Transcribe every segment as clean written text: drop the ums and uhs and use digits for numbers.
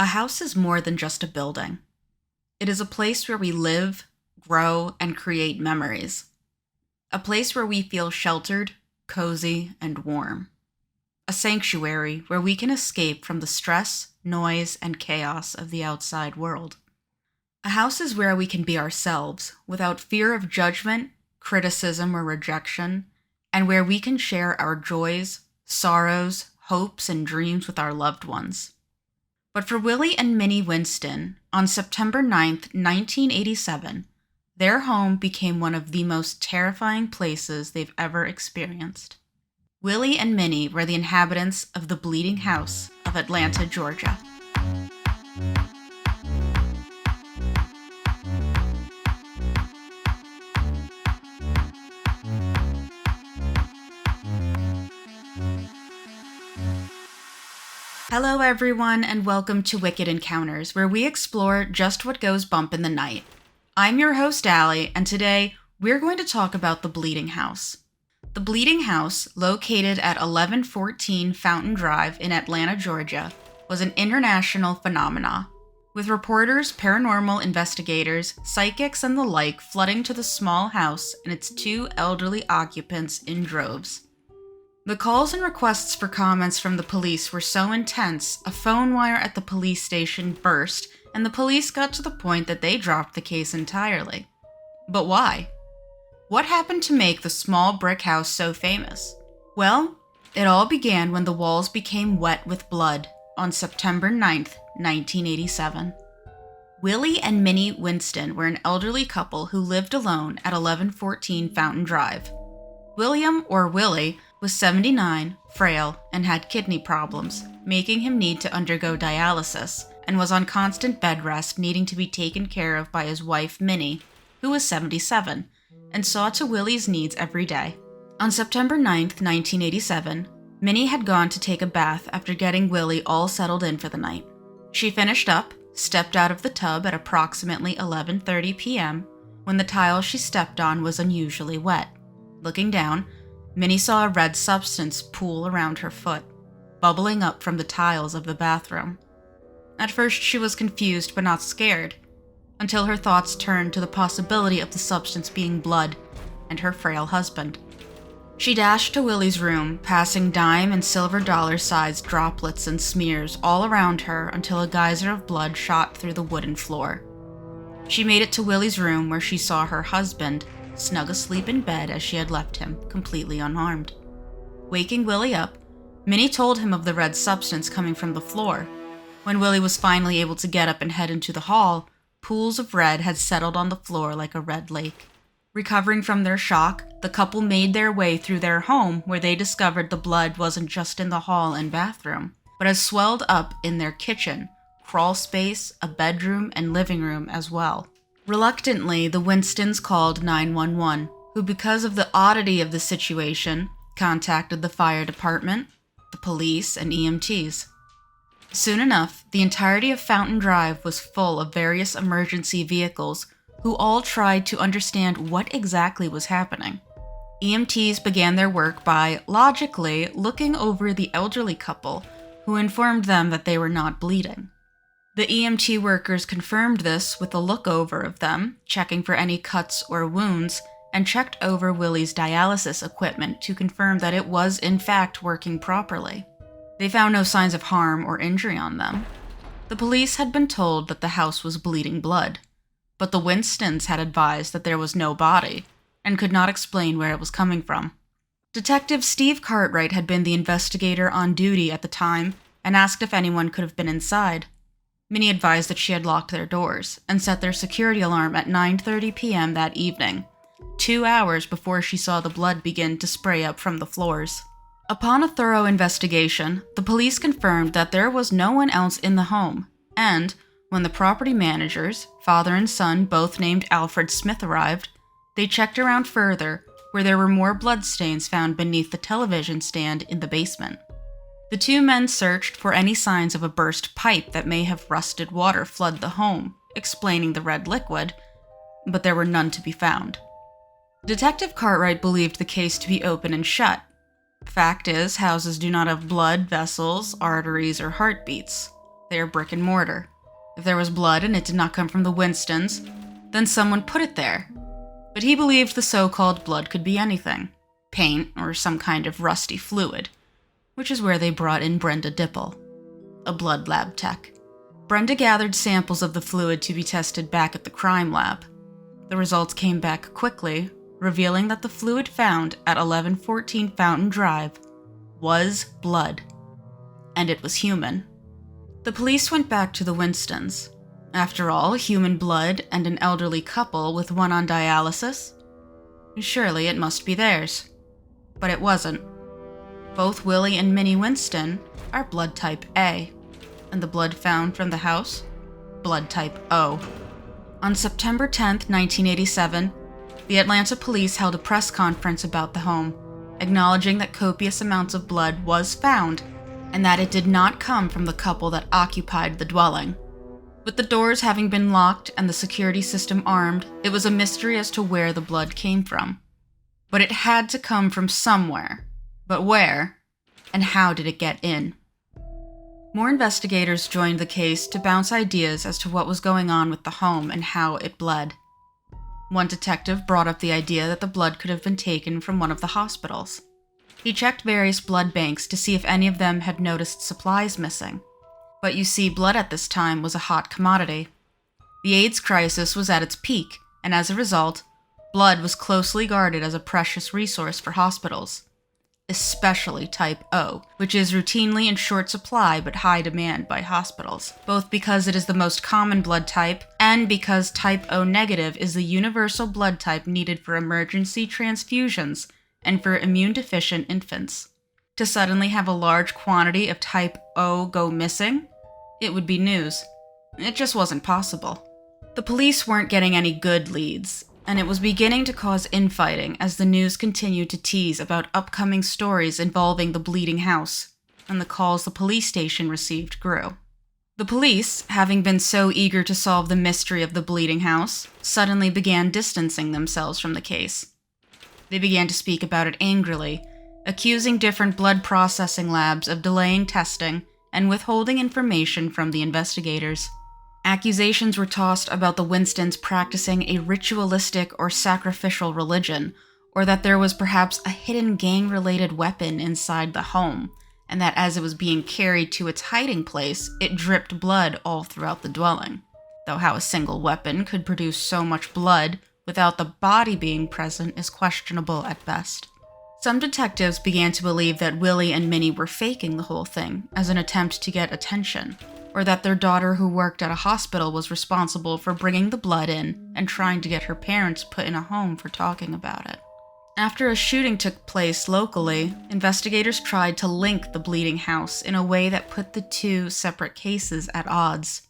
A house is more than just a building. It is a place where we live, grow, and create memories. A place where we feel sheltered, cozy, and warm. A sanctuary where we can escape from the stress, noise, and chaos of the outside world. A house is where we can be ourselves without fear of judgment, criticism, or rejection, and where we can share our joys, sorrows, hopes, and dreams with our loved ones. But for Willie and Winnie Winston, on September 9th, 1987, their home became one of the most terrifying places they've ever experienced. Willie and Winnie were the inhabitants of the Bleeding House of Atlanta, Georgia. Hello everyone, and welcome to Wicked Encounters, where we explore just what goes bump in the night. I'm your host, Allie, and today we're going to talk about the Bleeding House. The Bleeding House, located at 1114 Fountain Drive in Atlanta, Georgia, was an international phenomenon, with reporters, paranormal investigators, psychics, and the like flooding to the small house and its two elderly occupants in droves. The calls and requests for comments from the police were so intense, a phone wire at the police station burst, and the police got to the point that they dropped the case entirely. But why? What happened to make the small brick house so famous? Well, it all began when the walls became wet with blood on September 9th, 1987. Willie and Winnie Winston were an elderly couple who lived alone at 1114 Fountain Drive. William, or Willie, was 79, frail, and had kidney problems, making him need to undergo dialysis, and was on constant bed rest, needing to be taken care of by his wife, Minnie, who was 77, and saw to Willie's needs every day. On September 9th, 1987, Minnie had gone to take a bath after getting Willie all settled in for the night. She finished up, stepped out of the tub at approximately 11:30 p.m., when the tile she stepped on was unusually wet. Looking down, Minnie saw a red substance pool around her foot, bubbling up from the tiles of the bathroom. At first she was confused but not scared, until her thoughts turned to the possibility of the substance being blood and her frail husband. She dashed to Willie's room, passing dime and silver dollar-sized droplets and smears all around her until a geyser of blood shot through the wooden floor. She made it to Willie's room, where she saw her husband snug asleep in bed as she had left him, completely unharmed. Waking Willie up, Minnie told him of the red substance coming from the floor. When Willie was finally able to get up and head into the hall, pools of red had settled on the floor like a red lake. Recovering from their shock, the couple made their way through their home, where they discovered the blood wasn't just in the hall and bathroom, but had swelled up in their kitchen, crawl space, a bedroom, and living room as well. Reluctantly, the Winstons called 911, who, because of the oddity of the situation, contacted the fire department, the police, and EMTs. Soon enough, the entirety of Fountain Drive was full of various emergency vehicles who all tried to understand what exactly was happening. EMTs began their work by, logically, looking over the elderly couple, who informed them that they were not bleeding. The EMT workers confirmed this with a look over of them, checking for any cuts or wounds, and checked over Willie's dialysis equipment to confirm that it was in fact working properly. They found no signs of harm or injury on them. The police had been told that the house was bleeding blood, but the Winstons had advised that there was no body, and could not explain where it was coming from. Detective Steve Cartwright had been the investigator on duty at the time, and asked if anyone could have been inside. Minnie advised that she had locked their doors, and set their security alarm at 9:30 p.m. that evening, 2 hours before she saw the blood begin to spray up from the floors. Upon a thorough investigation, the police confirmed that there was no one else in the home, and when the property managers, father and son both named Alfred Smith, arrived, they checked around further, where there were more bloodstains found beneath the television stand in the basement. The two men searched for any signs of a burst pipe that may have rusted water flood the home, explaining the red liquid, but there were none to be found. Detective Cartwright believed the case to be open and shut. Fact is, houses do not have blood vessels, arteries, or heartbeats. They are brick and mortar. If there was blood and it did not come from the Winstons, then someone put it there. But he believed the so-called blood could be anything. Paint or some kind of rusty fluid, which is where they brought in Brenda Dipple, a blood lab tech. Brenda gathered samples of the fluid to be tested back at the crime lab. The results came back quickly, revealing that the fluid found at 1114 Fountain Drive was blood, and it was human. The police went back to the Winstons. After all, human blood and an elderly couple with one on dialysis? Surely it must be theirs. But it wasn't. Both Willie and Winnie Winston are blood type A, and the blood found from the house? Blood type O. On September 10, 1987, the Atlanta police held a press conference about the home, acknowledging that copious amounts of blood was found, and that it did not come from the couple that occupied the dwelling. With the doors having been locked and the security system armed, it was a mystery as to where the blood came from. But it had to come from somewhere. But where? And how did it get in? More investigators joined the case to bounce ideas as to what was going on with the home and how it bled. One detective brought up the idea that the blood could have been taken from one of the hospitals. He checked various blood banks to see if any of them had noticed supplies missing. But you see, blood at this time was a hot commodity. The AIDS crisis was at its peak, and as a result, blood was closely guarded as a precious resource for hospitals, especially type O, which is routinely in short supply but high demand by hospitals, both because it is the most common blood type and because type O negative is the universal blood type needed for emergency transfusions and for immune-deficient infants. To suddenly have a large quantity of type O go missing? It would be news. It just wasn't possible. The police weren't getting any good leads, and it was beginning to cause infighting as the news continued to tease about upcoming stories involving the bleeding house, and the calls the police station received grew. The police, having been so eager to solve the mystery of the bleeding house, suddenly began distancing themselves from the case. They began to speak about it angrily, accusing different blood processing labs of delaying testing and withholding information from the investigators. Accusations were tossed about the Winstons practicing a ritualistic or sacrificial religion, or that there was perhaps a hidden gang-related weapon inside the home, and that as it was being carried to its hiding place, it dripped blood all throughout the dwelling. Though how a single weapon could produce so much blood without the body being present is questionable at best. Some detectives began to believe that Willie and Minnie were faking the whole thing as an attempt to get attention, or that their daughter who worked at a hospital was responsible for bringing the blood in and trying to get her parents put in a home for talking about it. After a shooting took place locally, investigators tried to link the bleeding house in a way that put the two separate cases at odds.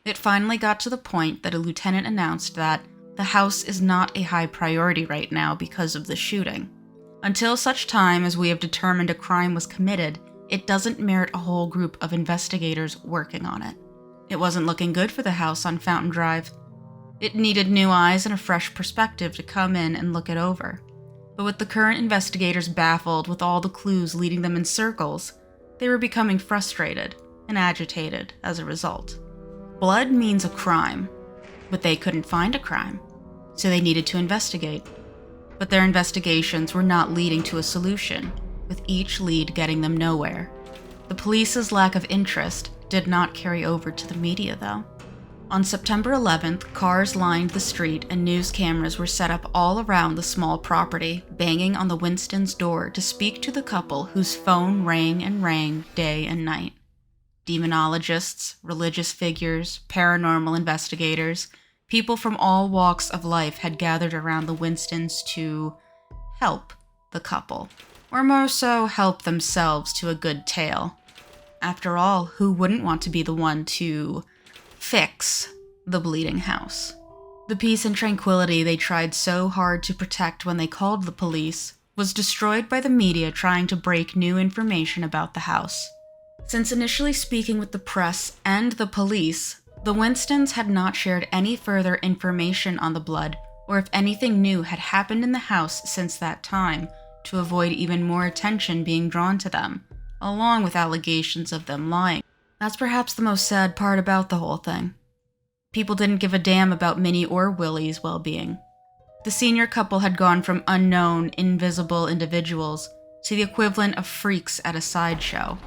It finally got to the point that a lieutenant announced that the house is not a high priority right now because of the shooting. Until such time as we have determined a crime was committed, it doesn't merit a whole group of investigators working on it. It wasn't looking good for the house on Fountain Drive. It needed new eyes and a fresh perspective to come in and look it over. But with the current investigators baffled with all the clues leading them in circles, they were becoming frustrated and agitated as a result. Blood means a crime, but they couldn't find a crime, so they needed to investigate. But their investigations were not leading to a solution, with each lead getting them nowhere. The police's lack of interest did not carry over to the media, though. On September 11th, cars lined the street and news cameras were set up all around the small property, banging on the Winstons' door to speak to the couple whose phone rang and rang day and night. Demonologists, religious figures, paranormal investigators, people from all walks of life had gathered around the Winstons to help the couple, or more so help themselves to a good tale. After all, who wouldn't want to be the one to fix the bleeding house? The peace and tranquility they tried so hard to protect when they called the police was destroyed by the media trying to break new information about the house. Since initially speaking with the press and the police, the Winstons had not shared any further information on the blood, or if anything new had happened in the house since that time, to avoid even more attention being drawn to them, along with allegations of them lying. That's perhaps the most sad part about the whole thing. People didn't give a damn about Minnie or Willie's well-being. The senior couple had gone from unknown, invisible individuals to the equivalent of freaks at a sideshow.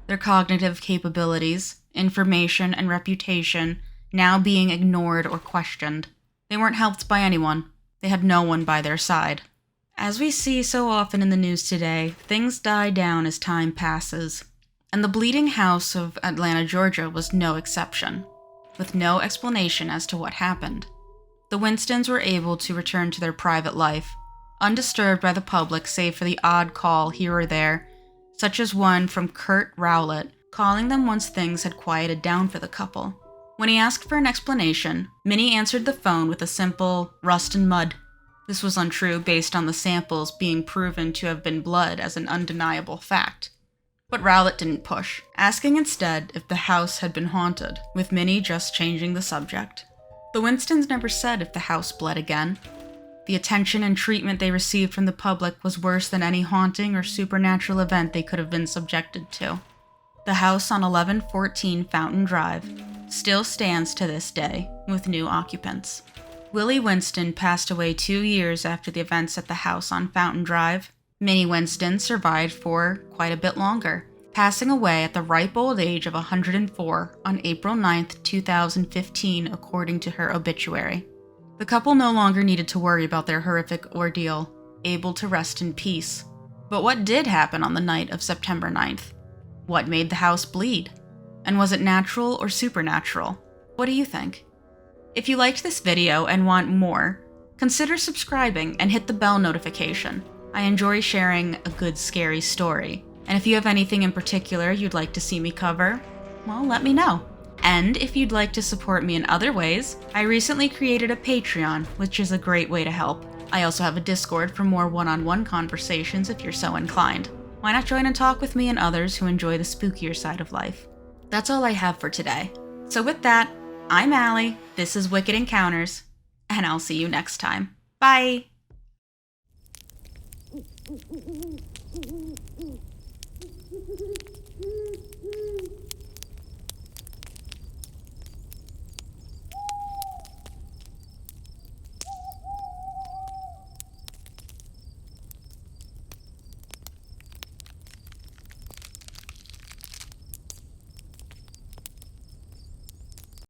Their cognitive capabilities, information, and reputation now being ignored or questioned. They weren't helped by anyone. They had no one by their side. As we see so often in the news today, things die down as time passes, and the Bleeding House of Atlanta, Georgia was no exception, with no explanation as to what happened. The Winstons were able to return to their private life, undisturbed by the public save for the odd call here or there, such as one from Kurt Rowlett, calling them once things had quieted down for the couple. When he asked for an explanation, Minnie answered the phone with a simple, "rust and mud." This was untrue based on the samples being proven to have been blood as an undeniable fact. But Rowlett didn't push, asking instead if the house had been haunted, with Minnie just changing the subject. The Winstons never said if the house bled again. The attention and treatment they received from the public was worse than any haunting or supernatural event they could have been subjected to. The house on 1114 Fountain Drive still stands to this day, with new occupants. Willie Winston passed away 2 years after the events at the house on Fountain Drive. Minnie Winston survived for quite a bit longer, passing away at the ripe old age of 104 on April 9, 2015, according to her obituary. The couple no longer needed to worry about their horrific ordeal, able to rest in peace. But what did happen on the night of September 9th? What made the house bleed? And was it natural or supernatural? What do you think? If you liked this video and want more, consider subscribing and hit the bell notification. I enjoy sharing a good scary story. And if you have anything in particular you'd like to see me cover, well, let me know. And if you'd like to support me in other ways, I recently created a Patreon, which is a great way to help. I also have a Discord for more one-on-one conversations if you're so inclined. Why not join and talk with me and others who enjoy the spookier side of life? That's all I have for today. So with that, I'm Allie, this is Wicked Encounters, and I'll see you next time. Bye!